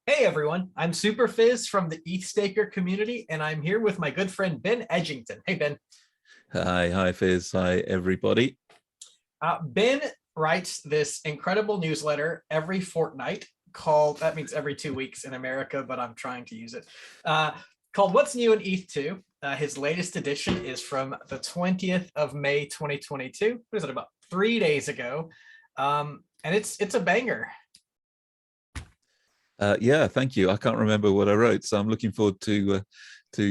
Hey everyone, I'm superphiz from the ETH community, and I'm here with my good friend Ben Edgington. Hey Ben. Hi Fizz, hi everybody. Ben writes this incredible newsletter every fortnight called, that means every 2 weeks in America, but I'm trying to use it, called What's New in ETH2. His latest edition is from the 20th of May, 2022. What is it, about 3 days ago? And it's a banger. Yeah, thank you. I can't remember what I wrote, so I'm looking forward to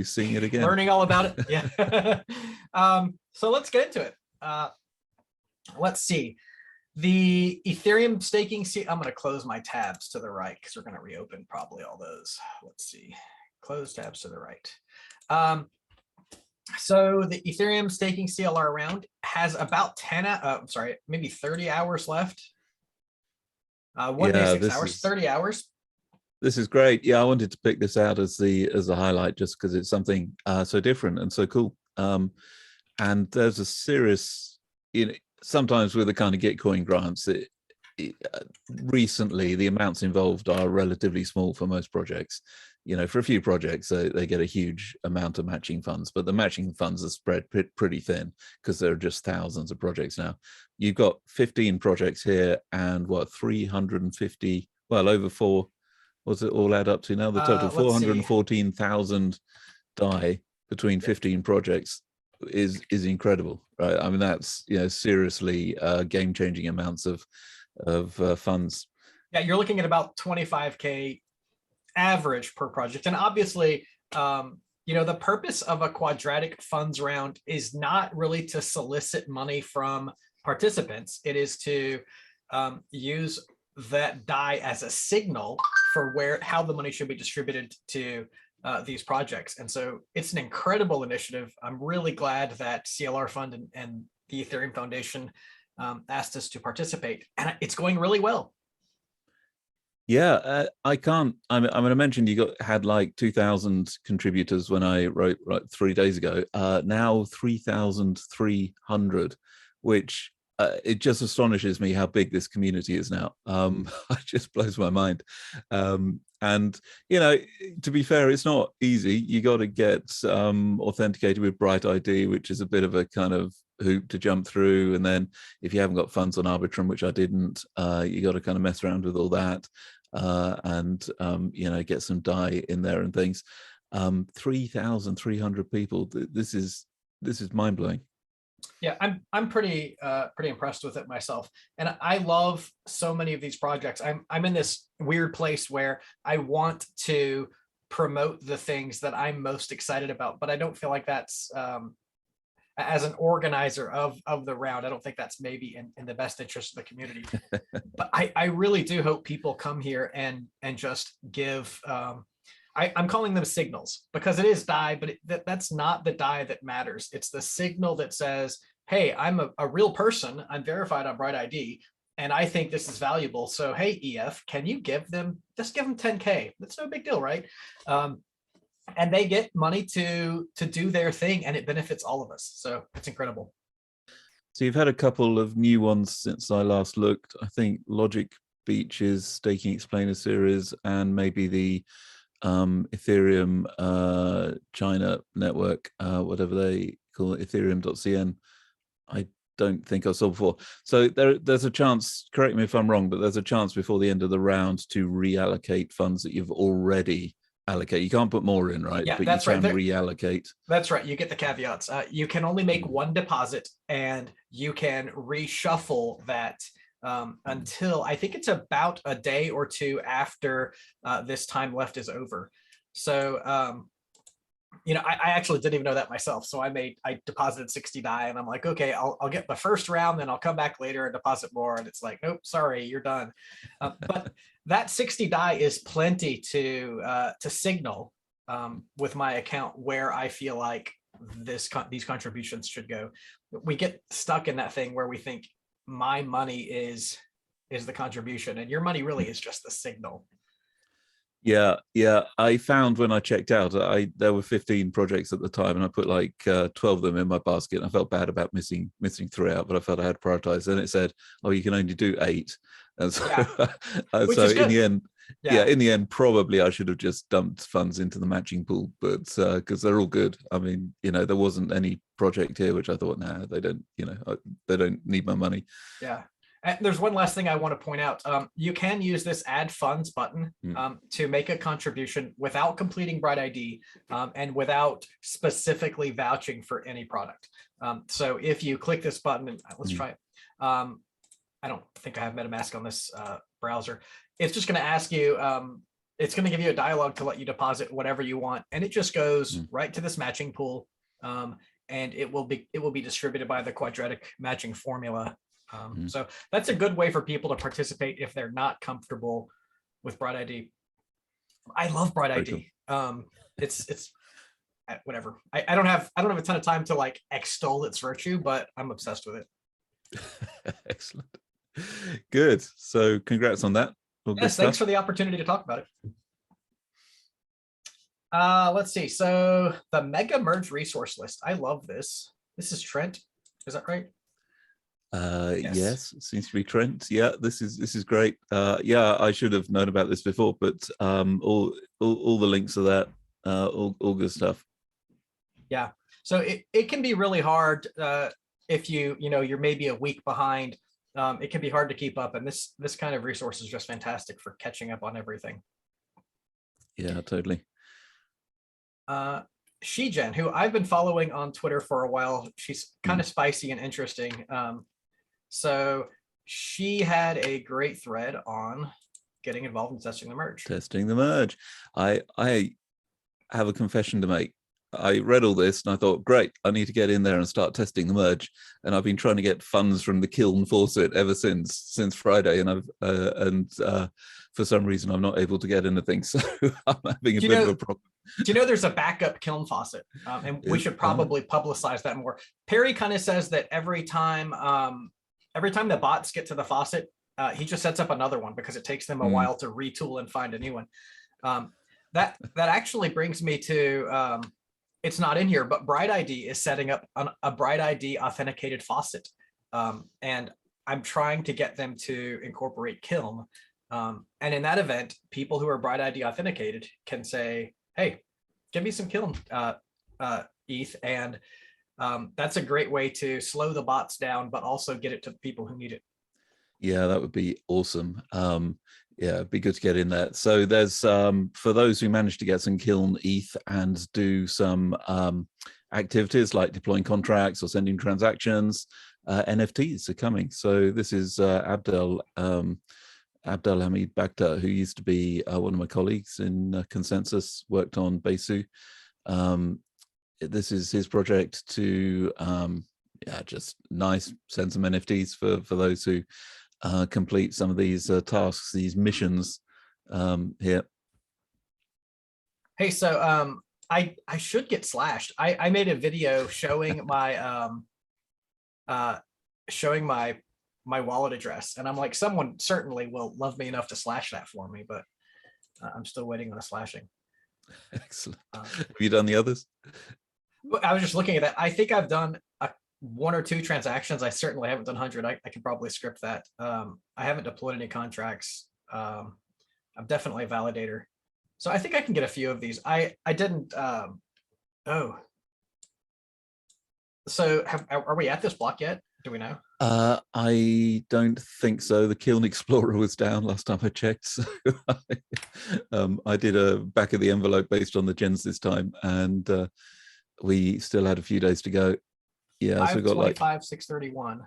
seeing it again. Learning all about it. Yeah. So let's get into it. Let's see. The Ethereum staking, I'm going to close my tabs to the right because we're going to reopen probably all those. Let's see. Close tabs to the right. So the Ethereum staking CLR round has about 30 hours left. One day, 6 hours, 30 hours. This is great. Yeah, I wanted to pick this out as a highlight just because it's something so different and so cool. And there's a serious, sometimes with the kind of Gitcoin grants, recently the amounts involved are relatively small for most projects. For a few projects, they get a huge amount of matching funds, but the matching funds are spread pretty thin because there are just thousands of projects now. You've got 15 projects here and what, 350, well, over four. What's it all add up to now? The total 414,000 DAI between 15 projects is incredible, right? I mean, that's seriously game-changing amounts of funds. Yeah, you're looking at about 25K average per project, and obviously, the purpose of a quadratic funds round is not really to solicit money from participants. It is to use that DAI as a signal for how the money should be distributed to these projects. And so it's an incredible initiative. I'm really glad that CLR Fund and the Ethereum Foundation asked us to participate, and it's going really well. Yeah, I'm going to mention you had like 2,000 contributors when I wrote 3 days ago. Now 3,300, which it just astonishes me how big this community is now. It just blows my mind. And to be fair, it's not easy. You got to get authenticated with Bright ID, which is a bit of a kind of hoop to jump through. And then if you haven't got funds on Arbitrum, which I didn't, you got to kind of mess around with all that and get some DAI in there and things. 3,300 people. This is mind blowing. Yeah, I'm pretty impressed with it myself, and I love so many of these projects. I'm in this weird place where I want to promote the things that I'm most excited about, but I don't feel like that's as an organizer of the round, I don't think that's maybe in the best interest of the community. But I really do hope people come here and just give. I'm calling them signals because it is DAI, but that's not the DAI that matters. It's the signal that says, hey, I'm a real person. I'm verified on Bright ID, and I think this is valuable. So, hey, EF, can you give them 10K? That's no big deal, right? And they get money to do their thing, and it benefits all of us. So it's incredible. So you've had a couple of new ones since I last looked. I think Logic Beach's Staking Explainer series and maybe the Ethereum China network, whatever they call it, Ethereum.cn. I don't think I saw before. So there's a chance, correct me if I'm wrong, but there's a chance before the end of the round to reallocate funds that you've already allocated. You can't put more in, right? Yeah, but that's you can right. Reallocate. That's right. You get the caveats. You can only make one deposit, and you can reshuffle that until I think it's about a day or two after this time left is over. So, I actually didn't even know that myself. So I deposited 60 DAI, and I'm like, okay, I'll get the first round, then I'll come back later and deposit more. And it's like, nope, sorry, you're done. But that 60 DAI is plenty to signal with my account where I feel like these contributions should go. We get stuck in that thing where we think my money is the contribution, and your money really is just the signal. Yeah. I found when I checked out, there were 15 projects at the time, and I put like 12 of them in my basket. And I felt bad about missing 3 out, but I felt I had prioritized. Then it said, "Oh, you can only do 8," and so, yeah. so in the end, yeah, in the end, probably I should have just dumped funds into the matching pool, but because they're all good. I mean, there wasn't any project here which I thought, nah, they don't, they don't need my money. Yeah. And there's one last thing I want to point out. You can use this add funds button to make a contribution without completing Bright ID and without specifically vouching for any product. So if you click this button, and let's try it. I don't think I have MetaMask on this browser. It's just going to ask you, it's going to give you a dialogue to let you deposit whatever you want. And it just goes right to this matching pool. And it will be distributed by the quadratic matching formula. So that's a good way for people to participate if they're not comfortable with Bright ID. I love Bright ID. Cool. It's whatever. I don't have a ton of time to like extol its virtue, but I'm obsessed with it. Excellent. Good. So congrats on that. Yes, thanks for the opportunity to talk about it. Let's see. So the mega merge resource list. I love this. This is Trent. Is that right? Yes, it seems to be Trent. Yeah, this is great. Yeah, I should have known about this before, but all the links are that. All good stuff. Yeah. So it can be really hard if you're maybe a week behind. It can be hard to keep up, and this kind of resource is just fantastic for catching up on everything. Yeah, totally. Shijen, who I've been following on Twitter for a while, she's kind of spicy and interesting. So she had a great thread on getting involved in testing the merge. Testing the merge. I have a confession to make. I read all this and I thought, great, I need to get in there and start testing the merge. And I've been trying to get funds from the Kiln faucet ever since Friday, and for some reason I'm not able to get anything. So I'm having a bit of a problem. Do you know there's a backup Kiln faucet? And we should probably publicize that more. Perry kind of says that every time the bots get to the faucet, he just sets up another one because it takes them a while to retool and find a new one. That actually brings me to, it's not in here, but Bright ID is setting up a Bright ID authenticated faucet. And I'm trying to get them to incorporate Kiln. And in that event, people who are Bright ID authenticated can say, hey, give me some Kiln ETH. And that's a great way to slow the bots down, but also get it to the people who need it. Yeah, that would be awesome. Yeah, it'd be good to get in there. So there's for those who manage to get some Kiln ETH and do some activities like deploying contracts or sending transactions, NFTs are coming. So this is Abdel Hamid Bakhtar, who used to be one of my colleagues in Consensus, worked on Besu. This is his project to just send some NFTs for those who complete some of these tasks, these missions here. Hey, so I should get slashed. I made a video showing my my wallet address, and I'm like, someone certainly will love me enough to slash that for me, but I'm still waiting on a slashing. Excellent. Have you done the others? I was just looking at that. I think I've done one or two transactions. I certainly haven't done 100. I can probably script that. I haven't deployed any contracts. I'm definitely a validator, so I think I can get a few of these. I didn't. So are we at this block yet? Do we know? I don't think so. The Kiln Explorer was down last time I checked. So I did a back of the envelope based on the gens this time, and we still had a few days to go. Yeah, so we got like 631.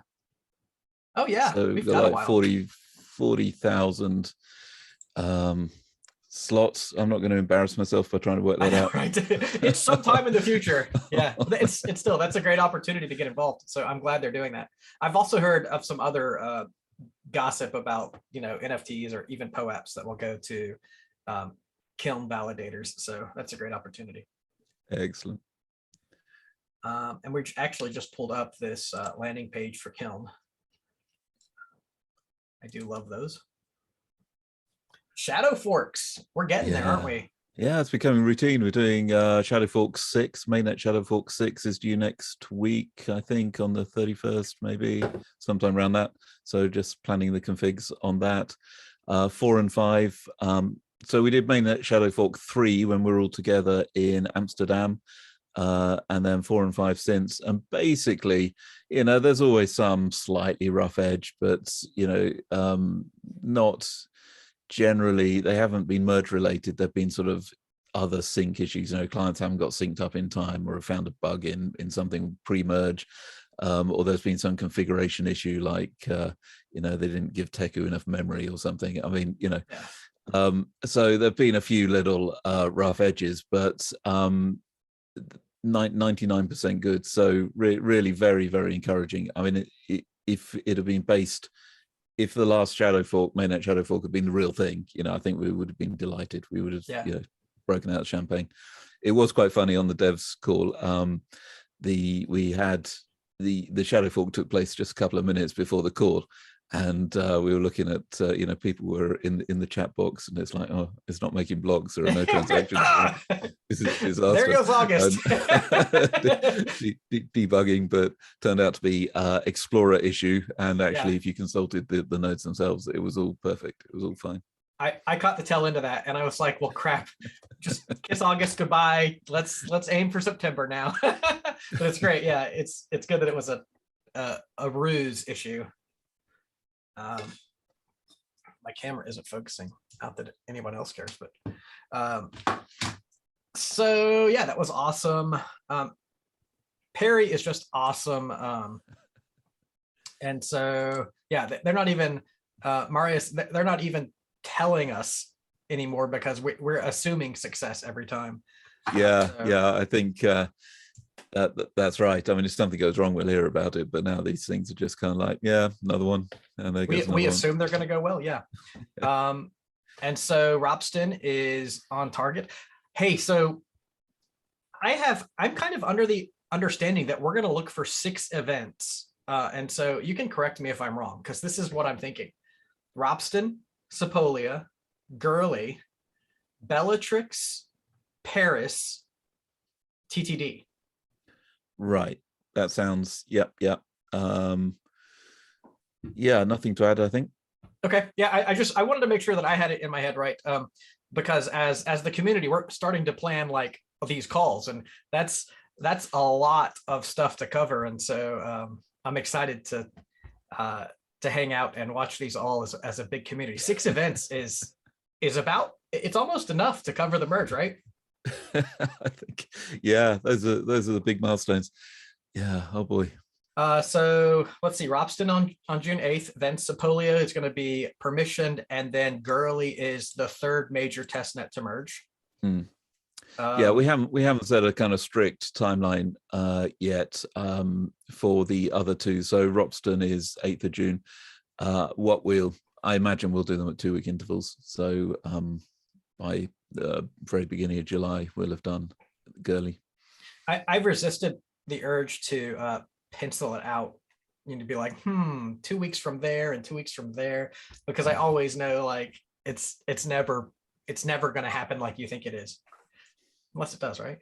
Oh yeah, so we've got like 40,000 slots. I'm not going to embarrass myself by trying to work that out. Right, it's sometime in the future. Yeah, it's still, that's a great opportunity to get involved. So I'm glad they're doing that. I've also heard of some other gossip about NFTs or even POAPs that will go to Kiln validators. So that's a great opportunity. Excellent. And we actually just pulled up this landing page for Kiln. I do love those. Shadow forks. We're getting there, aren't we? Yeah, it's becoming routine. We're doing Shadow Fork 6. Mainnet Shadow Fork 6 is due next week, I think, on the 31st, maybe sometime around that. So just planning the configs on that. 4 and 5. So we did mainnet Shadow Fork 3 when we were all together in Amsterdam, and then 4 and 5 since. And basically, there's always some slightly rough edge, but not generally. They haven't been merge related. They've been sort of other sync issues. Clients haven't got synced up in time, or have found a bug in something pre-merge, or there's been some configuration issue, like they didn't give Teku enough memory or something. I mean, so there've been a few little rough edges, but 99% good. So really very, very encouraging. I mean, if it had been based, if the last Shadow Fork, mainnet Shadow Fork, had been the real thing, I think we would have been delighted. We would have broken out champagne. It was quite funny on the devs call. We had the Shadow Fork took place just a couple of minutes before the call, and we were looking at people were in the chat box, and it's like, oh, it's not making blocks, there are no transactions. This is disaster. There goes August. Debugging, but turned out to be Explorer issue, and actually if you consulted the nodes themselves, it was all perfect. It was all fine. I caught the tail end of that, and I was like, well, crap, just kiss August goodbye. Let's aim for September now. But it's great. Yeah, it's good that it was a ruse issue. My camera isn't focusing. Not that anyone else cares, but so yeah, that was awesome. Perry is just awesome. And so yeah, they're not even Marius. They're not even telling us anymore, because we're assuming success every time. I think that's right. I mean, if something goes wrong, we'll hear about it, but now these things are just kind of like, another one, and we assume they're going to go well. And so Ropsten is on target. Hey, so I'm kind of under the understanding that we're going to look for 6 events, and so you can correct me if I'm wrong, because this is what I'm thinking: Ropsten, Sepolia, Gurley, Bellatrix, Paris, TTD. Right. That sounds, yep. Nothing to add, I think. Okay. Yeah, I wanted to make sure that I had it in my head right, because as the community, we're starting to plan like these calls, and that's a lot of stuff to cover, and so I'm excited to hang out and watch these all as a big community. 6 events is about, it's almost enough to cover the merge, right? I think, those are the big milestones. Oh boy. So let's see, Ropsten on June 8th, then Sepolia is going to be permissioned, and then Gurley is the 3rd major testnet to merge. We haven't set a kind of strict timeline yet for the other 2. So Ropsten is 8th of June. I imagine we'll do them at 2-week intervals. So by the very beginning of July, we'll have done Gurley. I've resisted the urge to pencil it out, to be like, 2 weeks from there and 2 weeks from there, because I always know like it's never going to happen like you think it is, unless it does, right?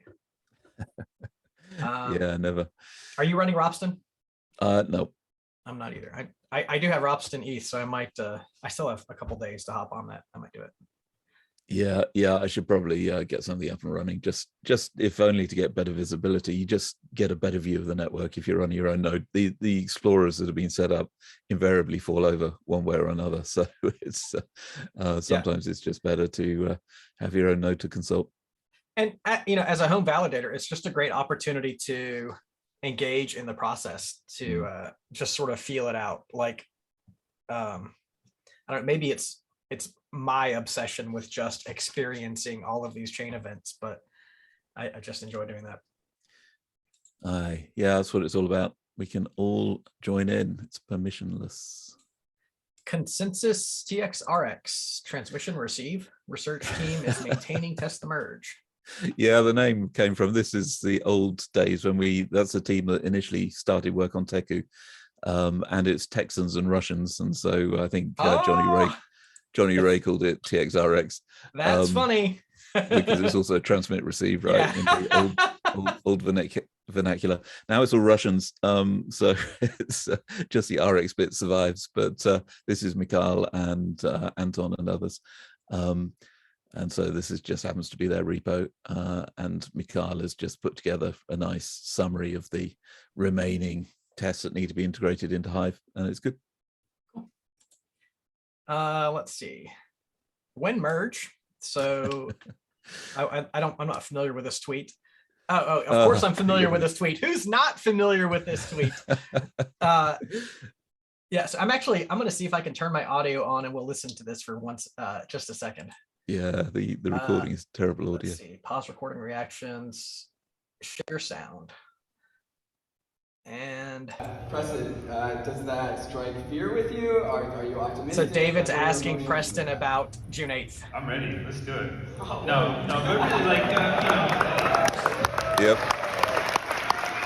Never. Are you running Ropsten? No, I'm not either. I do have Ropsten ETH, so I might I still have a couple days to hop on that. I might do it. I should probably get something up and running, just if only to get better visibility. You just get a better view of the network if you're on your own node. The explorers that have been set up invariably fall over one way or another, so it's sometimes it's just better to have your own node to consult. And as a home validator, it's just a great opportunity to engage in the process, to just sort of feel it out. Like I don't know, maybe it's my obsession with just experiencing all of these chain events, but I just enjoy doing that. That's what it's all about. We can all join in. It's permissionless. Consensus TXRX, transmission receive. Research team is maintaining test the merge. The name came from, this is the old days when that's the team that initially started work on Teku, and it's Texans and Russians, and so I think Johnny Ray called it TXRX. That's funny. Because it's also transmit receive, right? In the old vernacular. Now it's all Russians, so it's just the RX bit survives. But this is Mikhail and Anton and others, and so this is just happens to be their repo. And Mikhail has just put together a nice summary of the remaining tests that need to be integrated into Hive, and it's good. Cool. Let's see. When merge. So I'm not familiar with this tweet. Oh, of course I'm familiar with this tweet. Who's not familiar with this tweet? Yeah, so I'm going to see if I can turn my audio on and we'll listen to this for once, just a second. Yeah, the recording is terrible audio. Let's see, pause recording reactions, share sound. And Preston, does that strike fear with you? Are you optimistic? So David's asking Preston about June 8th. I'm ready. Let's do it. Oh. No, but really, like, Yep.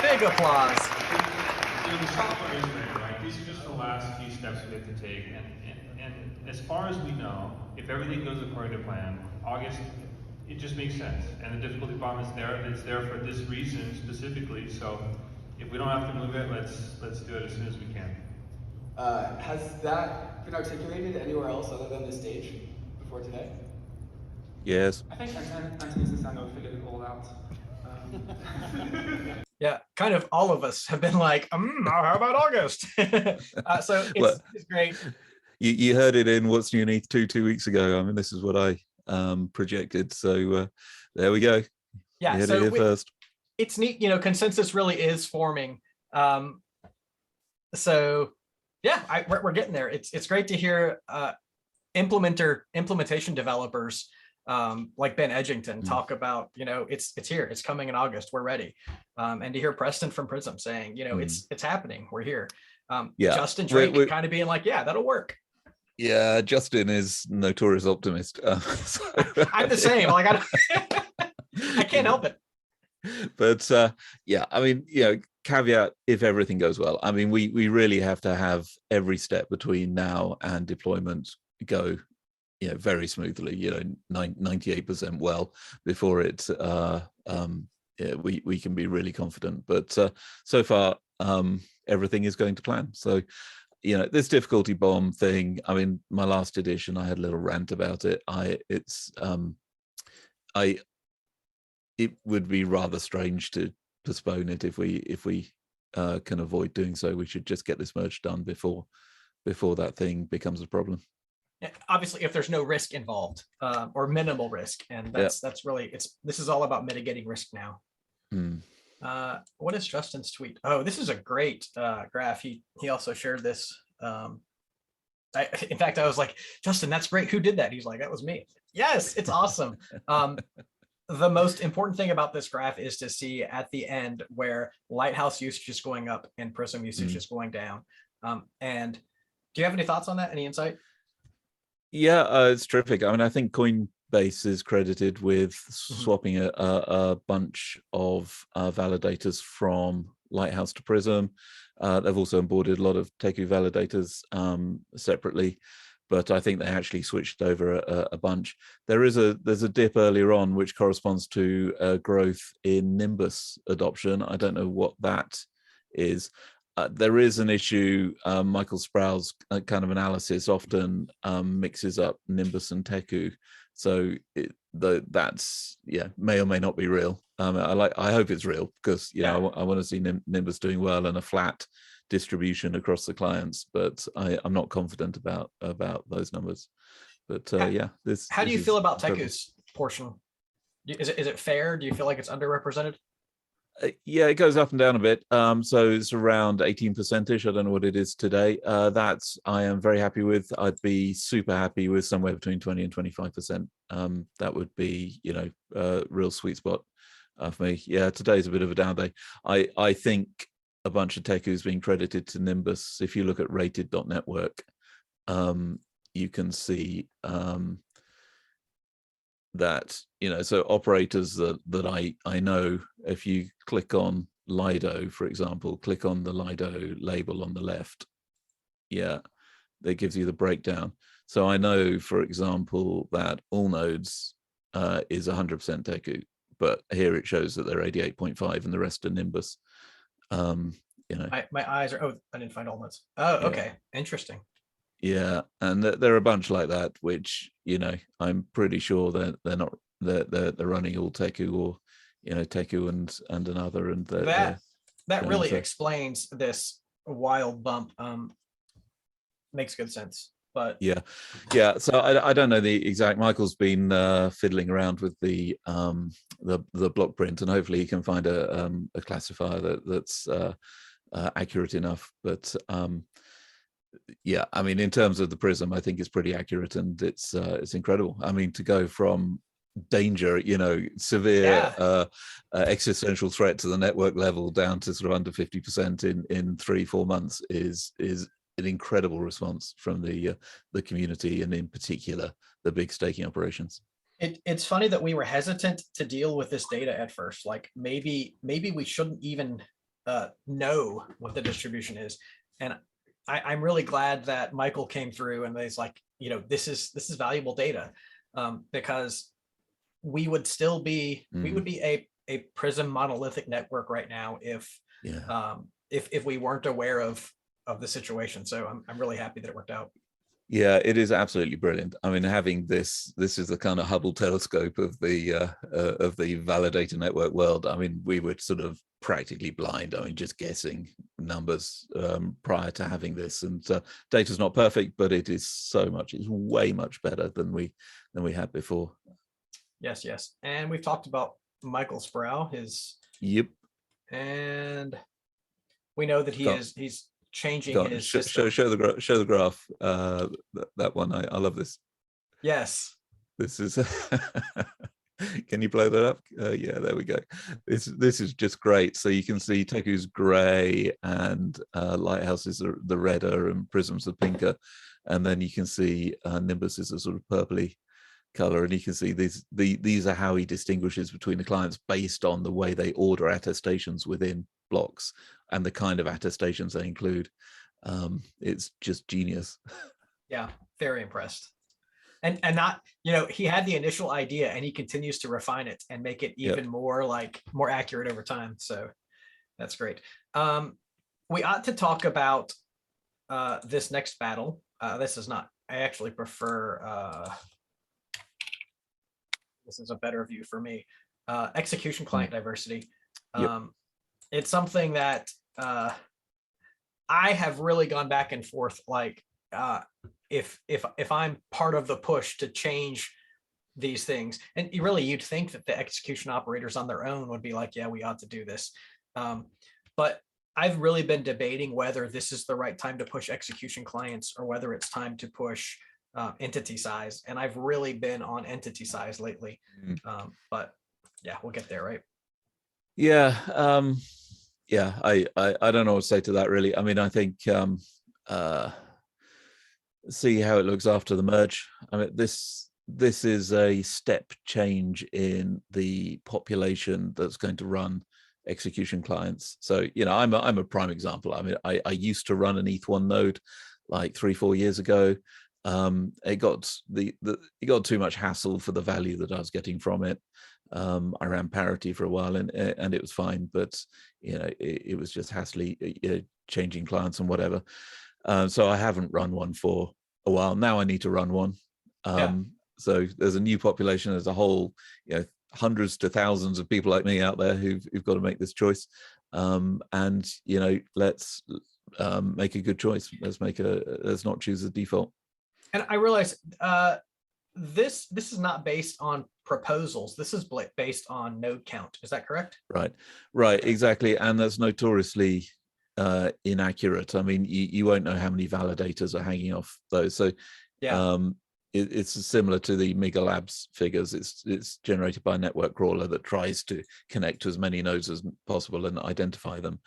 Big applause. The software is ready, right? These are just the last few steps we have to take, and as far as we know, if everything goes according to plan, August, it just makes sense. And the difficulty bomb is there. It's there for this reason specifically. So if we don't have to move it, let's do it as soon as we can. Has that been articulated anywhere else other than this stage before today? Yes. I think Anthony Sasano figured it all out. Yeah, kind of all of us have been like, how about August? So it's great. You heard it in What's New in Eth2 2 weeks ago. I mean, this is what I projected. So there we go. Yeah, you so first. It's neat, consensus really is forming. So yeah, we're getting there. It's great to hear implementation developers like Ben Edgington talk about, it's here, it's coming in August, we're ready. And to hear Preston from Prism saying, it's happening, we're here. Yeah, Justin Drake kind of being like, yeah, that'll work. Yeah, Justin is notorious optimist. So, I'm the same. Like I can't help it. But yeah, I mean, caveat, if everything goes well. I mean, we really have to have every step between now and deployment go, very smoothly, 98% well before it we can be really confident. But so far, everything is going to plan. So, this difficulty bomb thing, I mean, my last edition, I had a little rant about it. It would be rather strange to postpone it if we can avoid doing so. We should just get this merge done before that thing becomes a problem. Yeah, obviously, if there's no risk involved or minimal risk, and that's really this is all about mitigating risk now. What is Justin's tweet? Oh, this is a great graph. He also shared this. In fact, I was like, Justin, that's great. Who did that? He's like, that was me. Yes, it's awesome. The most important thing about this graph is to see at the end where Lighthouse usage is going up and Prism usage is going down. And do you have any thoughts on that? Any insight? Yeah, it's terrific. I mean, I think Coinbase is credited with swapping a bunch of validators from Lighthouse to Prism. They've also onboarded a lot of Teku validators separately, but I think they actually switched over a bunch. There's a dip earlier on which corresponds to growth in Nimbus adoption. I don't know what that is. There is an issue. Michael Sproul's kind of analysis often mixes up Nimbus and Teku, so that's may or may not be real. I hope it's real because I want to see Nimbus doing well and a flat distribution across the clients, but I'm not confident about those numbers. But how do you feel about Teku's portion? Is it fair? Do you feel like it's underrepresented? Yeah, it goes up and down a bit. So it's around 18%ish. I don't know what it is today. That's I am very happy with. I'd be super happy with somewhere between 20 and 25%. That would be, a real sweet spot for me. Yeah, today's a bit of a down day. I think a bunch of Teku's being credited to Nimbus. If you look at rated.network, you can see that, so operators that I know, if you click on Lido, for example, click on the Lido label on the left, that gives you the breakdown. So I know, for example, that all nodes is 100% Teku, but here it shows that they're 88.5 and the rest are Nimbus. You know, my eyes are, oh, I didn't find all notes. Oh, Yeah. okay, interesting. yeah, and there are a bunch like that, which, you know, I'm pretty sure that they're not, they're running all Teku, or, you know, Teku and another, and That going really for- explains this wild bump. Makes good sense. But yeah. So I don't know the exact. Michael's been fiddling around with the block print, and hopefully he can find a classifier that's accurate enough. But yeah, I mean, in terms of the prism, I think it's pretty accurate, and it's incredible. I mean, to go from danger, you know, severe existential threat to the network level down to sort of under 50% in 3-4 months is an incredible response from the community, and in particular the big staking operations. It's funny that we were hesitant to deal with this data at first. Like maybe we shouldn't even know what the distribution is. And I'm really glad that Michael came through and he's like, you know, this is valuable data, because we would still be we would be a Prism monolithic network right now if we weren't aware of the situation. So I'm really happy that it worked out. Yeah, it is absolutely brilliant. I mean, having this is the kind of Hubble telescope of the validator network world. I mean, we were sort of practically blind. I mean, just guessing numbers prior to having this, and data's not perfect, but it is it's way much better than we had before. Yes. And we've talked about Michael Sproul, Yep. And we know that he's changing his show system. the graph. That one, I love this. Yes. This is can you blow that up? Yeah, there we go. This is just great. So you can see Teku's gray, and Lighthouse is the redder, and Prism's the pinker, and then you can see Nimbus is a sort of purpley color, and you can see these are how he distinguishes between the clients based on the way they order attestations within blocks and the kind of attestations they include. It's just genius. Yeah, very impressed. And not, you know, he had the initial idea and he continues to refine it and make it even more accurate over time. So that's great. We ought to talk about this next battle. This is not, I actually prefer this is a better view for me. Execution client diversity. It's something that I have really gone back and forth. Like, if I'm part of the push to change these things, and you'd think that the execution operators on their own would be like, yeah, we ought to do this. But I've really been debating whether this is the right time to push execution clients or whether it's time to push entity size. And I've really been on entity size lately. But yeah, we'll get there, right? Yeah. I don't know what to say to that, really. I mean, I think see how it looks after the merge. I mean, this is a step change in the population that's going to run execution clients. So, you know, I'm a prime example. I mean, I used to run an ETH1 node like 3-4 years ago. It got too much hassle for the value that I was getting from it. I ran parity for a while, and it was fine, but you know, it was just hassly, changing clients and whatever. So I haven't run one for a while. Now I need to run one. So there's a new population. There's a whole, you know, hundreds to thousands of people like me out there who've got to make this choice. And you know, let's make a good choice. Let's not choose the default. And I realize this is not based on proposals. This is based on node count. Is that correct? Right, exactly. And that's notoriously inaccurate. I mean, you won't know how many validators are hanging off those. So it's similar to the Mega Labs figures. It's generated by a network crawler that tries to connect to as many nodes as possible and identify them.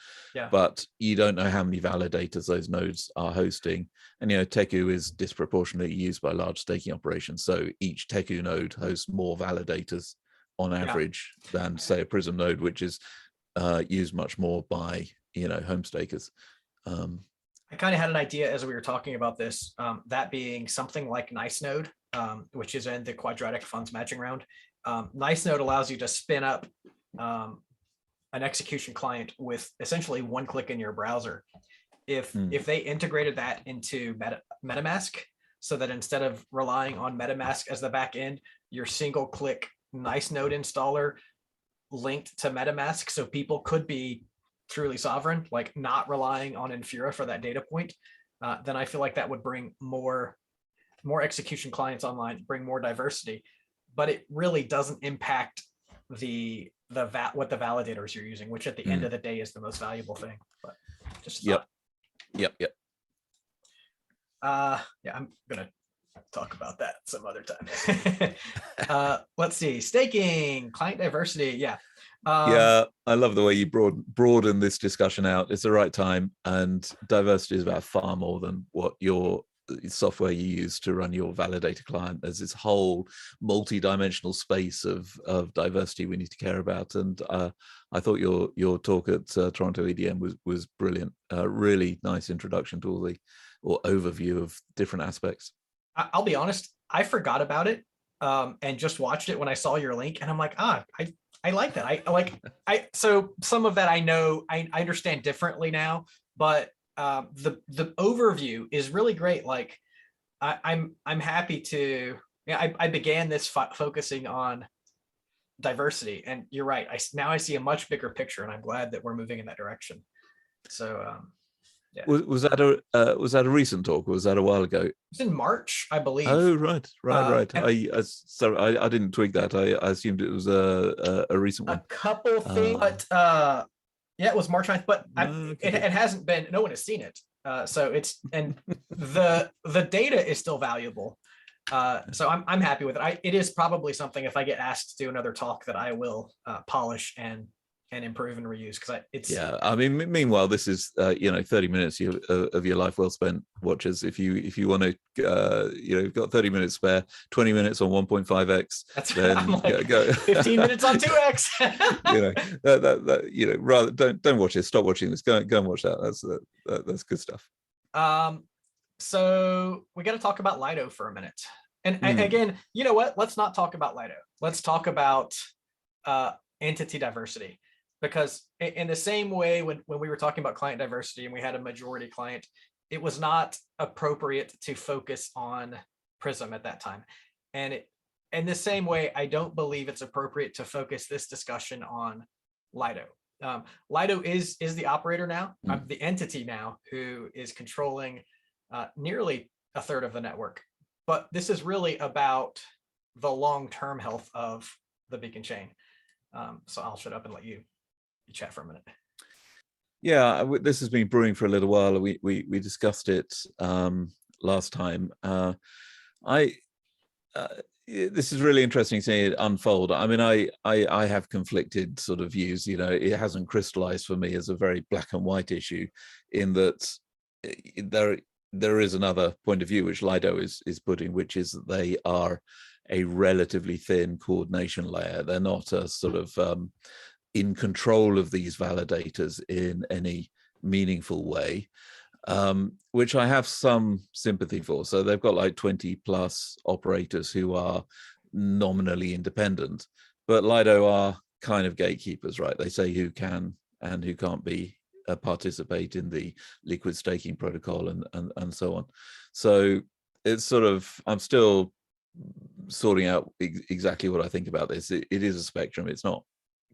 But you don't know how many validators those nodes are hosting. And you know, Teku is disproportionately used by large staking operations. So each Teku node hosts more validators on average than, say, a Prism node, which is used much more by, you know, home stakers. I kind of had an idea as we were talking about this, that being something like Nice Node, which is in the quadratic funds matching round. Nice Node allows you to spin up an execution client with essentially one click in your browser. If they integrated that into MetaMask, so that instead of relying on MetaMask as the back end, your single click Nice Node installer linked to MetaMask, so people could be truly sovereign, like not relying on Infura for that data point, then I feel like that would bring more execution clients online, bring more diversity, but it really doesn't impact what the validators you're using, which at the end of the day is the most valuable thing. But just Yep. Yeah, I'm gonna talk about that some other time. Let's see, staking, client diversity. Yeah. Yeah, I love the way you broaden this discussion out. It's the right time, and diversity is about far more than what your software you use to run your validator client. There's this whole multi-dimensional space of diversity we need to care about. And I thought your talk at Toronto EDM was brilliant. Really nice introduction to all the or overview of different aspects. I'll be honest, I forgot about it and just watched it when I saw your link, and I'm like, I like that. So some of that I know, I understand differently now, but the overview is really great. Like I'm happy to, yeah, I began this focusing on diversity, and you're right. Now I see a much bigger picture, and I'm glad that we're moving in that direction. So yeah. Was that a recent talk, or was that a while ago? It's in March, I believe. Oh, right. And I didn't twig that. I assumed it was a recent one. A couple things, but yeah, it was March 9th, but it hasn't been. No one has seen it, so it's, and the data is still valuable. So I'm happy with it. It is probably something, if I get asked to do another talk, that I will polish and improve and reuse, because it's, yeah. I mean, meanwhile, this is 30 minutes of your life well spent, watchers. If you want to you've got 30 minutes spare, 20 minutes on 1.5x, that's then I'm like, go 15 minutes on 2x. Rather don't watch it, stop watching this, go and watch that. That's good stuff. So we got to talk about Lido for a minute, and again, you know what, let's not talk about Lido, let's talk about entity diversity. Because in the same way, when we were talking about client diversity and we had a majority client, it was not appropriate to focus on Prism at that time. And in the same way, I don't believe it's appropriate to focus this discussion on Lido. Lido is the operator now, the entity now, who is controlling nearly a third of the network. But this is really about the long-term health of the Beacon chain. So I'll shut up and let you chat for a minute. Yeah, this has been brewing for a little while. We discussed it last time. This is really interesting seeing it unfold. I mean, I have conflicted sort of views. It hasn't crystallized for me as a very black and white issue, in that there is another point of view which Lido is putting, which is that they are a relatively thin coordination layer. They're not a sort of in control of these validators in any meaningful way, which I have some sympathy for. So they've got like 20 plus operators who are nominally independent, but Lido are kind of gatekeepers, right? They say who can and who can't be participate in the liquid staking protocol and so on. So it's sort of, I'm still sorting out exactly what I think about this. It is a spectrum. It's not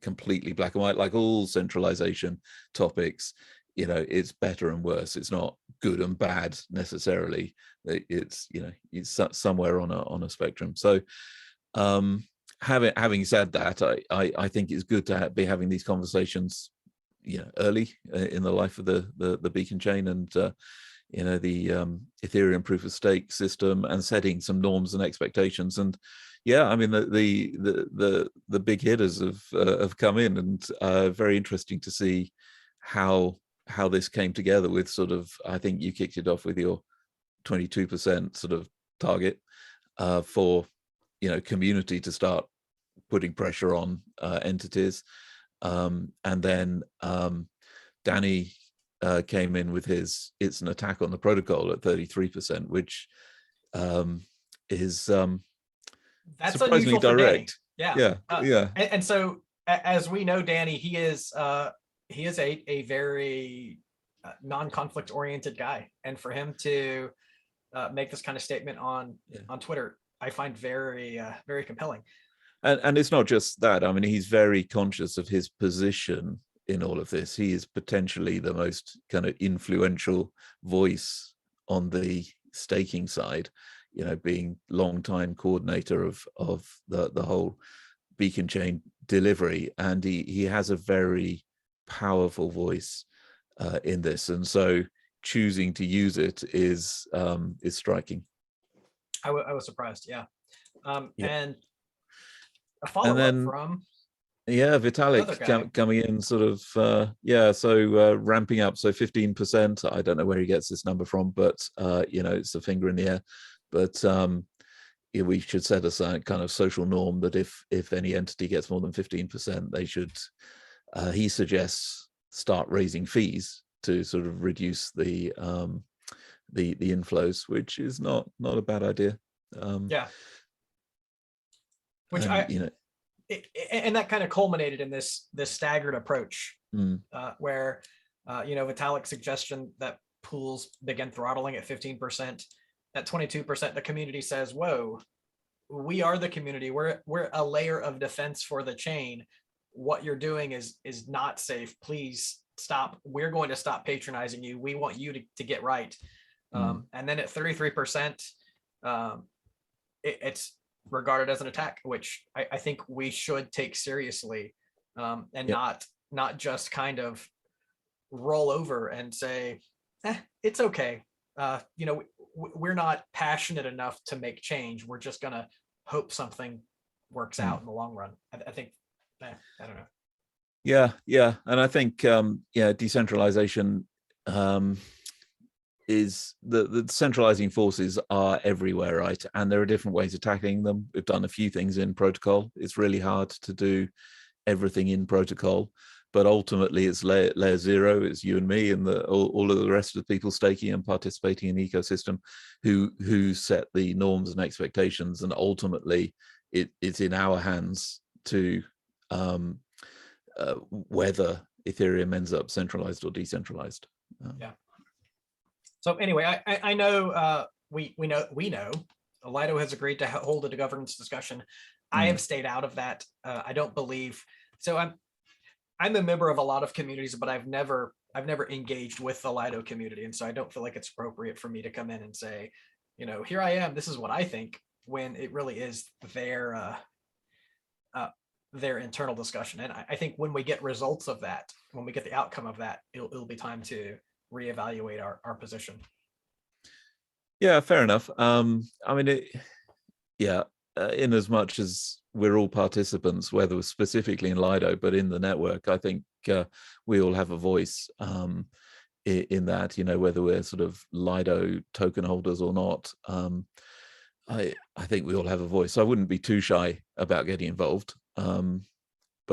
completely black and white, like all centralization topics. It's better and worse. It's not good and bad necessarily. It's it's somewhere on a spectrum. So having said that, I think it's good to be having these conversations early in the life of the Beacon chain, and the Ethereum proof of stake system, and setting some norms and expectations. And yeah, I mean, the big hitters have come in, and very interesting to see how this came together with sort of, I think you kicked it off with your 22% sort of target for community to start putting pressure on entities, and then Danny came in with his "it's an attack on the protocol" at 33%, which is That's surprisingly unusual for Danny. direct. Yeah. Yeah. And so, as we know, Danny, he is a very non-conflict oriented guy, and for him to make this kind of statement on Twitter, I find very very compelling. And it's not just that. I mean, he's very conscious of his position in all of this. He is potentially the most kind of influential voice on the staking side, you know, being longtime coordinator of the whole beacon chain delivery, and he has a very powerful voice in this, and so choosing to use it is striking. I was surprised, yeah. Yeah. And a follow-up from Vitalik coming in sort of so ramping up, so 15%. I don't know where he gets this number from, but you know, it's a finger in the air. But we should set aside kind of social norm that if any entity gets more than 15%, they should, he suggests, start raising fees to sort of reduce the inflows, which is not a bad idea. Which and that kind of culminated in this staggered approach, where Vitalik's suggestion that pools begin throttling at 15%. At 22%, the community says, "Whoa, we are the community. We're a layer of defense for the chain. What you're doing is not safe. Please stop. We're going to stop patronizing you. We want you to get right." And then at 33%, it's regarded as an attack, which I think we should take seriously, and not just kind of roll over and say, it's okay. We're not passionate enough to make change. We're just gonna hope something works out in the long run. I think, I don't know. Yeah, and I think decentralization is the centralizing forces are everywhere, right? And there are different ways of tackling them. We've done a few things in protocol. It's really hard to do everything in protocol, but ultimately it's layer zero. It's you and me and all of the rest of the people staking and participating in the ecosystem who set the norms and expectations, and ultimately it's in our hands to whether Ethereum ends up centralized or decentralized. So anyway, I know we know Lido has agreed to hold a governance discussion. I have stayed out of that. I don't believe so. I'm a member of a lot of communities, but I've never engaged with the Lido community, and so I don't feel like it's appropriate for me to come in and say, here I am, this is what I think, when it really is their internal discussion. And I think when we get results of that, when we get the outcome of that, it'll be time to reevaluate our position. Yeah, fair enough. In as much as we're all participants, whether specifically in Lido, but in the network, I think we all have a voice in that, whether we're sort of Lido token holders or not. I think we all have a voice. So I wouldn't be too shy about getting involved. But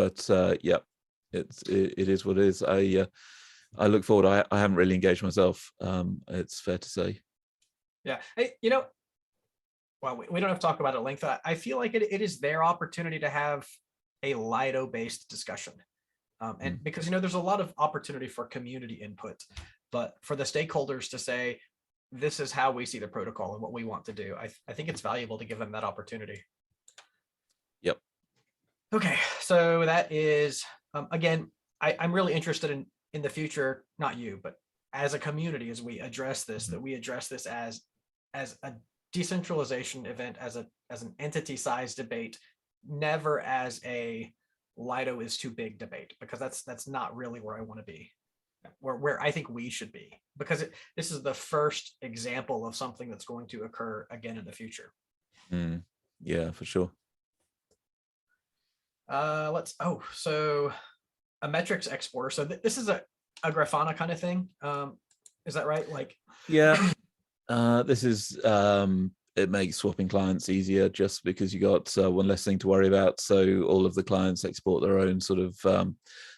it is what it is. I look forward. I haven't really engaged myself. It's fair to say. Yeah. Hey, well, we don't have to talk about it at length. I feel like it is their opportunity to have a Lido-based discussion. And because, there's a lot of opportunity for community input, but for the stakeholders to say, this is how we see the protocol and what we want to do, I think it's valuable to give them that opportunity. Yep. Okay. So that is, again, I'm really interested in the future, not you, but as a community, as we address this, that we address this as a decentralization event, as an entity size debate, never as a Lido is too big debate, because that's not really where I want to be, where I think we should be, because this is the first example of something that's going to occur again in the future. Yeah, for sure. So a metrics exporter. So this is a Grafana kind of thing. Is that right? This is it makes swapping clients easier, just because you got one less thing to worry about. So all of the clients export their own sort of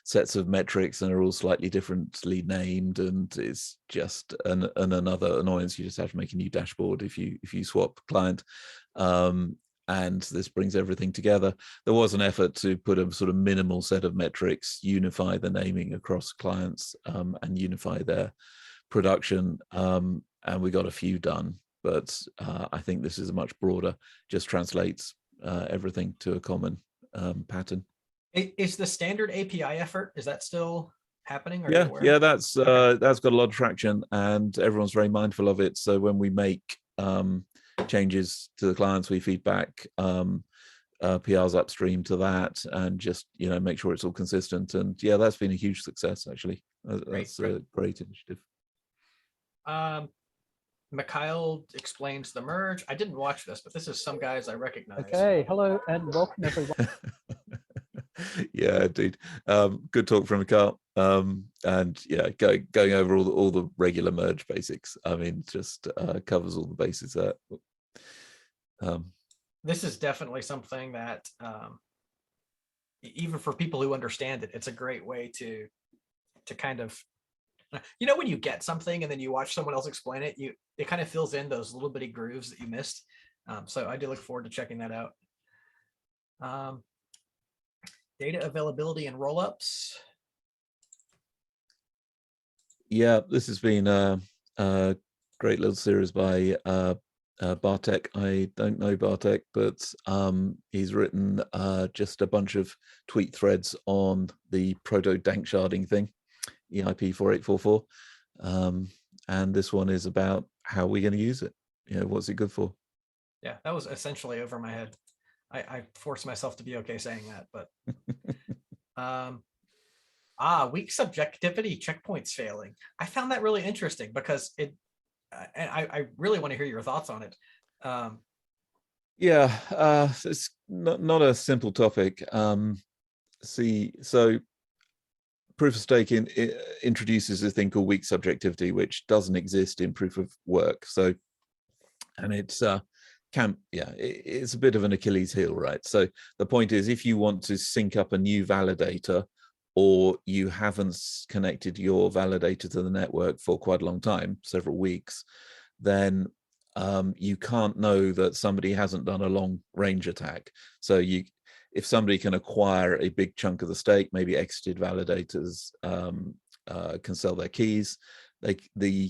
sets of metrics and are all slightly differently named, and it's just another annoyance. You just have to make a new dashboard if you swap client. And this brings everything together. There was an effort to put a sort of minimal set of metrics, unify the naming across clients, and unify their production, and we got a few done. But I think this is a much broader, just translates everything to a common pattern. Is the standard API effort, is that still happening? Yeah, that's got a lot of traction, and everyone's very mindful of it. So when we make changes to the clients, we feedback PRs upstream to that, and just make sure it's all consistent. And yeah, that's been a huge success actually. That's a great initiative. Mikhail explains the merge. I didn't watch this, but this is some guys I recognize. Okay, hello and welcome everyone. Yeah, dude. Good talk from Mikhail. And yeah, going over all the regular merge basics. I mean, just covers all the bases there. This is definitely something that even for people who understand it, it's a great way to kind of, when you get something and then you watch someone else explain it, it kind of fills in those little bitty grooves that you missed. So I do look forward to checking that out. Data availability and rollups. Yeah, this has been a great little series by Bartek. I don't know Bartek, but he's written just a bunch of tweet threads on the proto dank sharding thing, EIP 4844. And this one is about how we're going to use it. What's it good for? Yeah, that was essentially over my head. I forced myself to be okay saying that, but weak subjectivity checkpoints failing. I found that really interesting because and I really want to hear your thoughts on it. Yeah, it's not a simple topic. So proof of stake introduces a thing called weak subjectivity, which doesn't exist in proof of work. So, and it's it's a bit of an Achilles heel, right? So the point is, if you want to sync up a new validator, or you haven't connected your validator to the network for quite a long time, several weeks, then you can't know that somebody hasn't done a long range attack. So if somebody can acquire a big chunk of the stake, maybe exited validators can sell their keys, the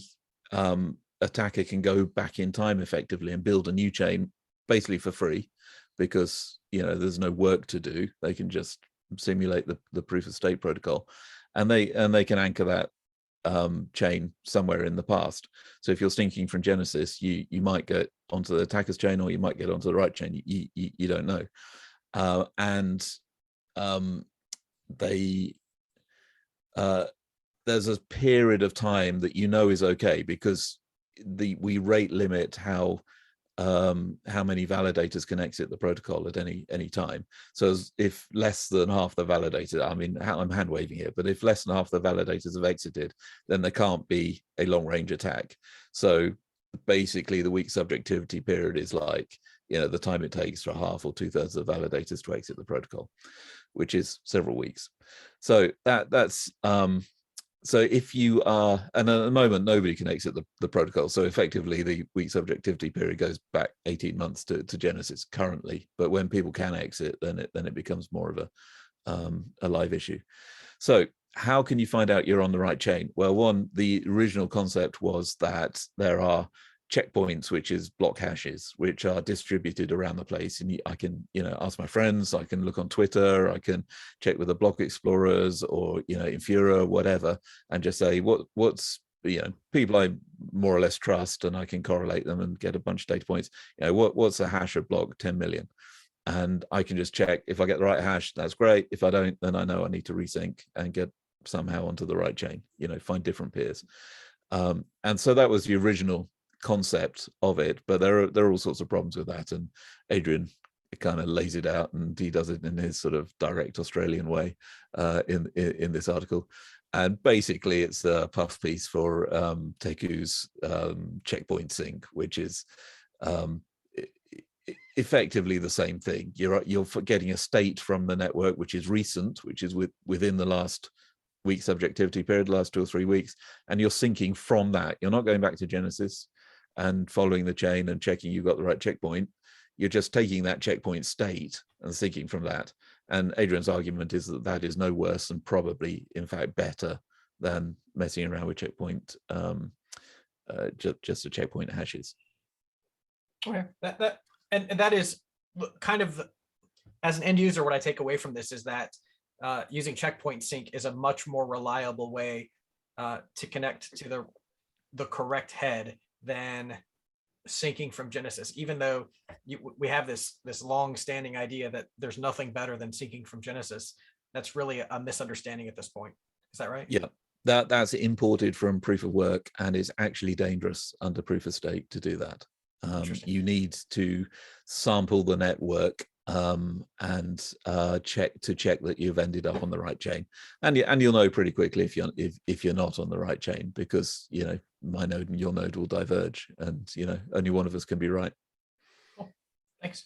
attacker can go back in time effectively and build a new chain basically for free, because there's no work to do. They can just simulate the proof of stake protocol, and they can anchor that chain somewhere in the past. So if you're syncing from Genesis, you might get onto the attacker's chain, or you might get onto the right chain. You don't know. There's a period of time that is okay, because we rate limit how many validators can exit the protocol at any time. So if less than half the validators, I'm hand waving here, but if less than half the validators have exited, then there can't be a long range attack. So basically the weak subjectivity period is like, the time it takes for half or 2/3 of the validators to exit the protocol, which is several weeks. So that's so if you are, and at the moment nobody can exit the protocol, so effectively the weak subjectivity period goes back 18 months to Genesis currently. But when people can exit, then it becomes more of a live issue. So how can you find out you're on the right chain? Well, one, the original concept was that there are checkpoints, which is block hashes, which are distributed around the place, and I can ask my friends, I can look on Twitter, I can check with the block explorers, or Infura, whatever, and just say what's people I more or less trust, and I can correlate them and get a bunch of data points. What's the hash of block 10 million, and I can just check. If I get the right hash, that's great. If I don't, then I know I need to resync and get somehow onto the right chain, find different peers. And so that was the original concept of it, but there are all sorts of problems with that, and Adrian kind of lays it out, and he does it in his sort of direct Australian way in this article. And basically it's a puff piece for Teku's checkpoint sync, which is effectively the same thing. You're getting a state from the network which is recent, which is within the last week subjectivity period, last 2 or 3 weeks, and you're syncing from that. You're not going back to Genesis and following the chain and checking you've got the right checkpoint. You're just taking that checkpoint state and syncing from that. And Adrian's argument is that that is no worse and probably, in fact, better than messing around with checkpoint, just the checkpoint hashes. Okay, and that is kind of, as an end user, what I take away from this is that using checkpoint sync is a much more reliable way to connect to the correct head than syncing from Genesis, even though we have this long-standing idea that there's nothing better than syncing from Genesis. That's really a misunderstanding at this point. Is that right? Yeah, that's imported from proof of work and is actually dangerous under proof of stake to do that. You need to sample the network and check that you've ended up on the right chain, and you'll know pretty quickly if you're not on the right chain, because my node and your node will diverge, and only one of us can be right. Cool. Thanks.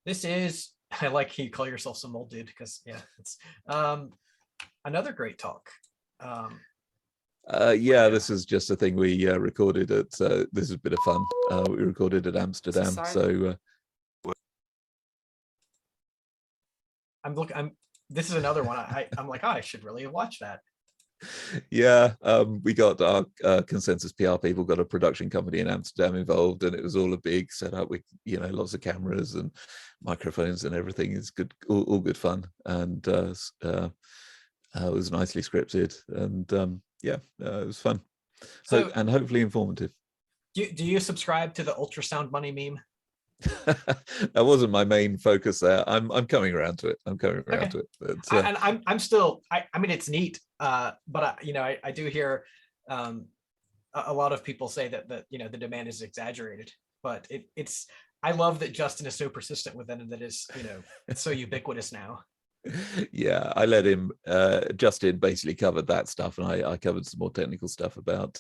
This is, I like you call yourself some old dude, because it's another great talk. Yeah, this is just a thing we recorded at this is a bit of fun. We recorded at Amsterdam, so this is another one I'm like, I should really watch that. Yeah, we got our consensus PR people, got a production company in Amsterdam involved, and it was all a big setup with lots of cameras and microphones and everything. It's good, all good fun, and it was nicely scripted, and yeah, it was fun. So, and hopefully informative. Do you subscribe to the ultrasound money meme? That wasn't my main focus there. I'm coming around to it. But, and I'm still. I mean, it's neat. But I do hear a lot of people say that the demand is exaggerated. But it's. I love that Justin is so persistent with it, and that is it's so ubiquitous now. Yeah, I let him. Justin basically covered that stuff, and I covered some more technical stuff about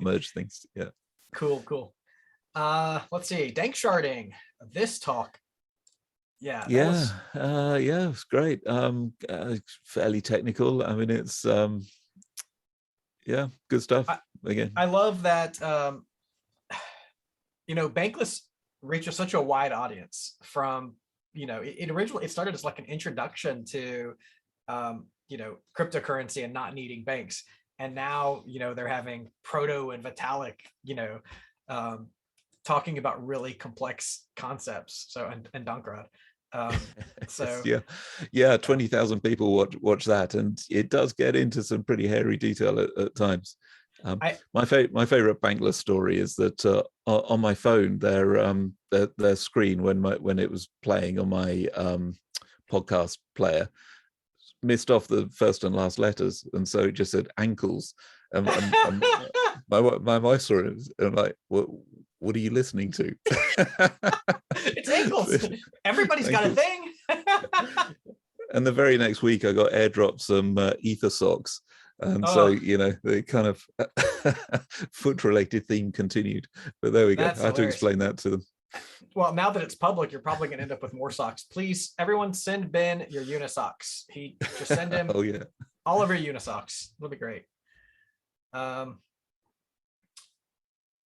merge things. Yeah. Cool. Let's see, dank sharding, this talk. Yeah, yeah, it was great. Fairly technical. I mean, it's yeah, good stuff. Again, I love that Bankless reaches such a wide audience. From it originally started as like an introduction to cryptocurrency and not needing banks, and now they're having Proto and Vitalik talking about really complex concepts. So and Dankrad. So yeah, 20,000 people watch that, and it does get into some pretty hairy detail at times. My favorite Bankless story is that on my phone, their screen when it was playing on my podcast player missed off the first and last letters, and so it just said ankles. And my wife saw it, and I'm like, what are you listening to? It's ankles. Everybody's got a thing. And the very next week I got airdropped some ether socks, and so the kind of foot related theme continued. But there we go. I had to explain that to them. Well, now that it's public, you're probably going to end up with more socks. Please, everyone, send Ben your unisocks. Just send him all of your unisocks. It'll be great.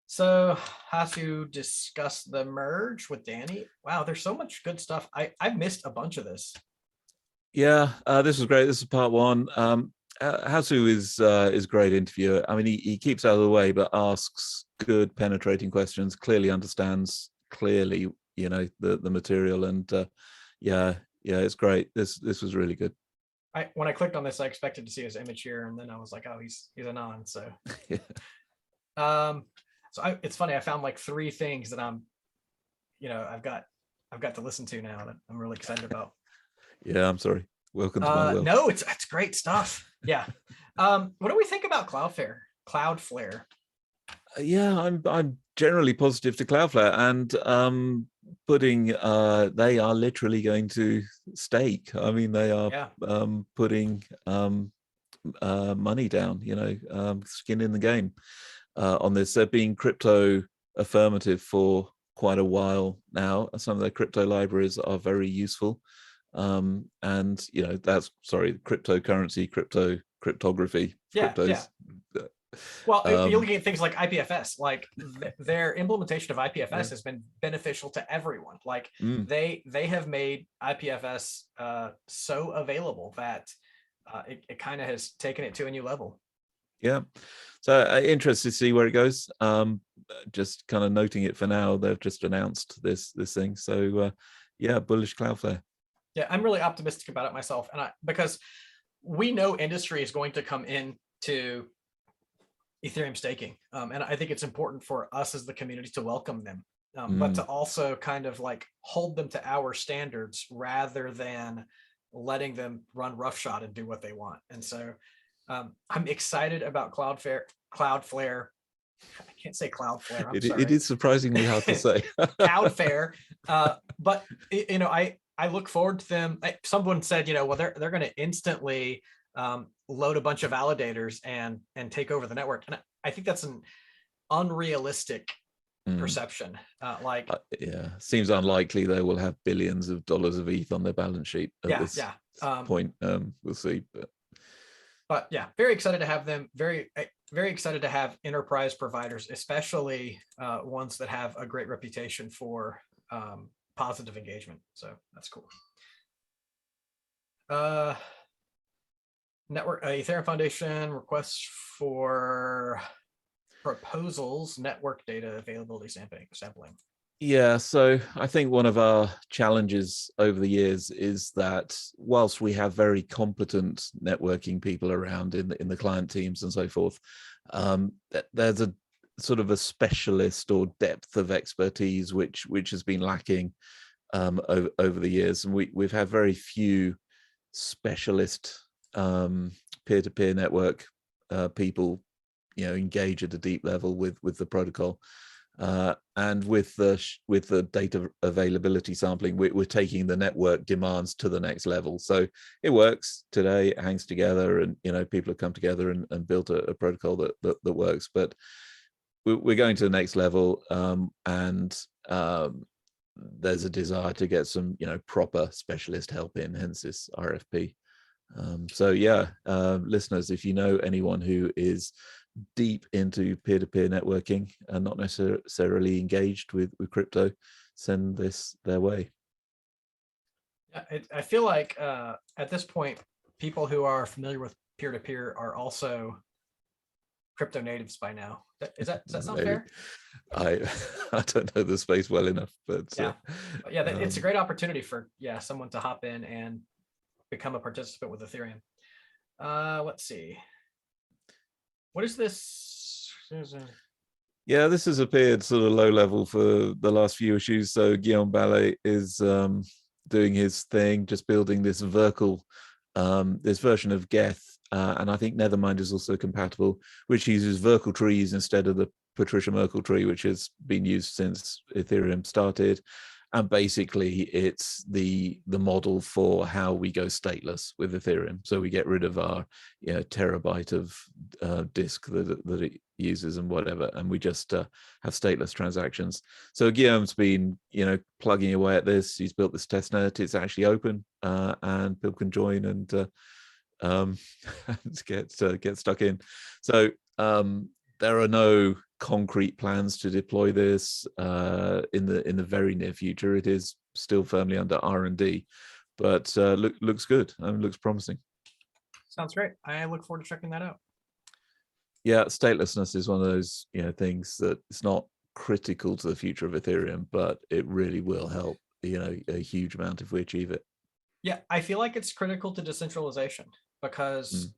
So how to discuss the merge with Danny. Wow, there's so much good stuff. I've missed a bunch of this. Yeah, this was great. This is part one. Hasu is a great interviewer. I mean, he keeps out of the way, but asks good, penetrating questions. Clearly understands the material, and yeah, it's great. This was really good. When I clicked on this, I expected to see his image here, and then I was like, oh, he's anon. So, So it's funny. I found like 3 things that I've got to listen to now that I'm really excited about. Yeah, I'm sorry. Welcome to my world. No, it's great stuff. Yeah. What do we think about Cloudflare? Yeah, I'm generally positive to Cloudflare, and they are literally going to stake. I mean, they are putting money down, skin in the game on this. They're being crypto affirmative for quite a while now. Some of their crypto libraries are very useful. And that's cryptocurrency, cryptography, Yeah, cryptos. Well, you're looking at things like IPFS, like their implementation of IPFS has been beneficial to everyone. Like they have made IPFS so available that it kind of has taken it to a new level. Yeah, so interested to see where it goes. Just kind of noting it for now. They've just announced this thing, so yeah, bullish Cloudflare. Yeah, I'm really optimistic about it myself, and because we know industry is going to come into Ethereum staking, and I think it's important for us as the community to welcome them, but to also kind of like hold them to our standards rather than letting them run roughshod and do what they want. And so I'm excited about Cloudflare. I can't say Cloudflare. It is surprisingly hard to say. Cloudflare, but I look forward to them. Someone said, well, they're going to instantly load a bunch of validators and take over the network, and I think that's an unrealistic perception. Yeah, seems unlikely they will have billions of dollars of ETH on their balance sheet at this point. We'll see, but yeah, very excited to have them. Very excited to have enterprise providers, especially ones that have a great reputation for positive engagement. So that's cool. Network Ethereum Foundation requests for proposals, network data availability sampling. Yeah, so I think one of our challenges over the years is that whilst we have very competent networking people around in the client teams and so forth, there's a sort of a specialist or depth of expertise which has been lacking over the years, and we've had very few specialist peer-to-peer network people engage at a deep level with the protocol, and with the data availability sampling, we're taking the network demands to the next level. So it works today, it hangs together, and people have come together and built a protocol that works, but we're going to the next level, and there's a desire to get some proper specialist help in, hence this RFP. So yeah, listeners, if you know anyone who is deep into peer-to-peer networking and not necessarily engaged with crypto, send this their way. I feel like at this point, people who are familiar with peer-to-peer are also crypto natives by now. Does that sound fair? I don't know the space well enough, but yeah, it's a great opportunity for someone to hop in and become a participant with Ethereum. Let's see. What is this? Yeah, this has appeared sort of low level for the last few issues. So Guillaume Ballet is doing his thing, just building this Verkle, this version of Geth, and I think Nethermind is also compatible, which uses Verkle trees instead of the Patricia Merkle tree, which has been used since Ethereum started. And basically, it's the model for how we go stateless with Ethereum. So we get rid of our terabyte of disk that it uses and whatever, and we just have stateless transactions. So Guillaume's been plugging away at this. He's built this testnet. It's actually open, and people can join and get stuck in. So there are no concrete plans to deploy this in the very near future. It is still firmly under R&D, but looks good and looks promising. Sounds great. I look forward to checking that out. Yeah, statelessness is one of those things that it's not critical to the future of Ethereum, but it really will help a huge amount if we achieve it. Yeah, I feel like it's critical to decentralization because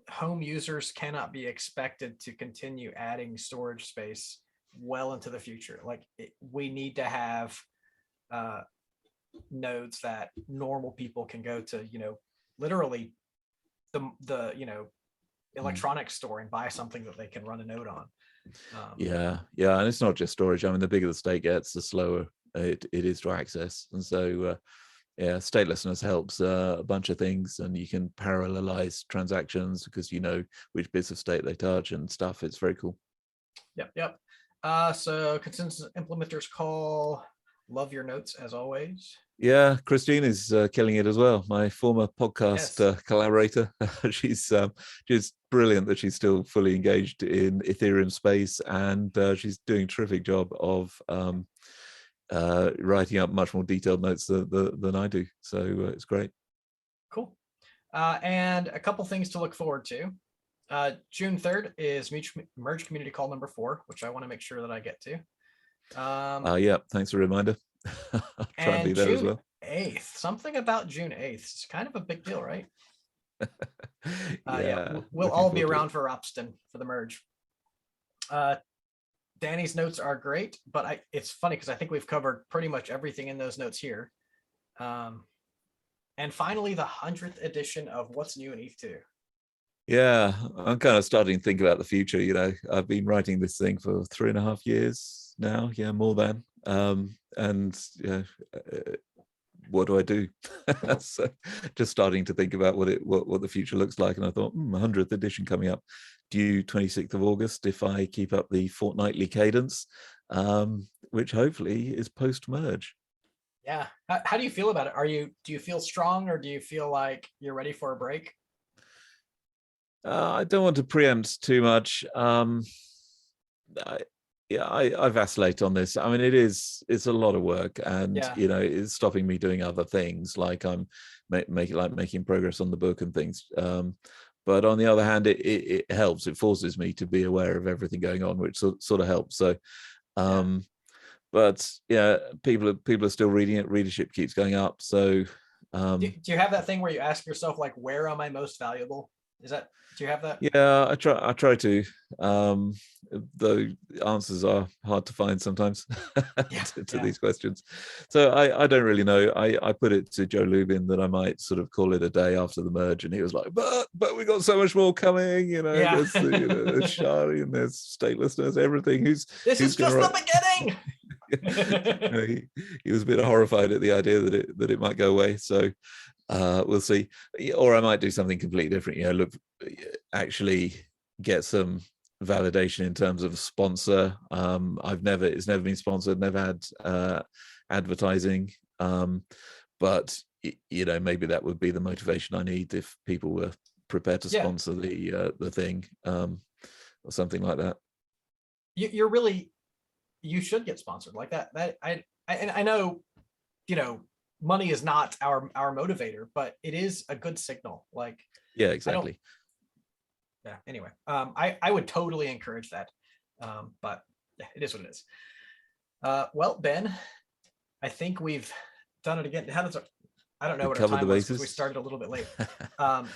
home users cannot be expected to continue adding storage space well into the future. Like we need to have nodes that normal people can go to, literally the electronics store and buy something that they can run a node on. Yeah, and it's not just storage. I mean, the bigger the state gets, the slower it is to access, and so yeah, statelessness helps a bunch of things, and you can parallelize transactions because you know which bits of state they touch and stuff. It's very cool. Yep. So consensus implementers call. Love your notes as always. Yeah, Christine is killing it as well. My former podcast Yes. collaborator. She's brilliant that she's still fully engaged in Ethereum space, and she's doing a terrific job of writing up much more detailed notes than I do. So it's great. Cool. And a couple things to look forward to. June 3rd is Merge Community Call number 4, which I want to make sure that I get to. Yeah, thanks for a reminder. I'll try and be there as well. 8th, something about June 8th. It's kind of a big deal, right? Yeah, we'll all be around for Upston for the merge. Danny's notes are great, but it's funny because I think we've covered pretty much everything in those notes here. And finally, the 100th edition of What's New in Eth2. Yeah, I'm kind of starting to think about the future. You know, I've been writing this thing for 3.5 years now. Yeah, more than. And yeah, what do I do? So just starting to think about what the future looks like. And I thought, 100th edition coming up, due 26th of August, if I keep up the fortnightly cadence, which hopefully is post-merge. Yeah. How do you feel about it? Do you feel strong, or do you feel like you're ready for a break? I don't want to preempt too much. I vacillate on this. I mean, it's a lot of work, and you know, it's stopping me doing other things, like I'm making progress on the book and things. But on the other hand, it helps. It forces me to be aware of everything going on, which sort of helps. So, but yeah, people are still reading it. Readership keeps going up. So, do you have that thing where you ask yourself, like, where am I most valuable? Do you have that? Yeah, I try to, though answers are hard to find sometimes to these questions. So I don't really know. I put it to Joe Lubin that I might sort of call it a day after the merge, and he was like, but we got so much more coming, you know, there's there's Shari and there's Statelessness, everything. This is just the beginning. You know, he was a bit horrified at the idea that it might go away. So we'll see, or I might do something completely different. You know, look, actually get some validation in terms of a sponsor. It's never been sponsored, never had advertising, but you know, maybe that would be the motivation I need if people were prepared to sponsor the thing, or something like that. You should get sponsored like that. I know, you know, money is not our motivator, but it is a good signal. Like, yeah, exactly. Anyway, I would totally encourage that. But yeah, it is what it is. Well, Ben, I think we've done it again. I don't know what our time was because we started a little bit late.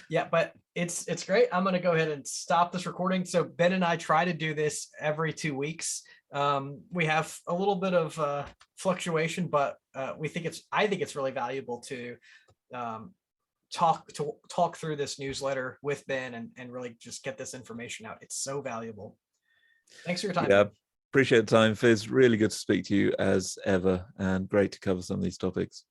Yeah, but it's great. I'm going to go ahead and stop this recording. So Ben and I try to do this every 2 weeks. We have a little bit of fluctuation, but I think it's really valuable to talk through this newsletter with Ben and really just get this information out. It's so valuable. Thanks for your time. Yeah, appreciate the time, Fizz. Really good to speak to you as ever, and great to cover some of these topics.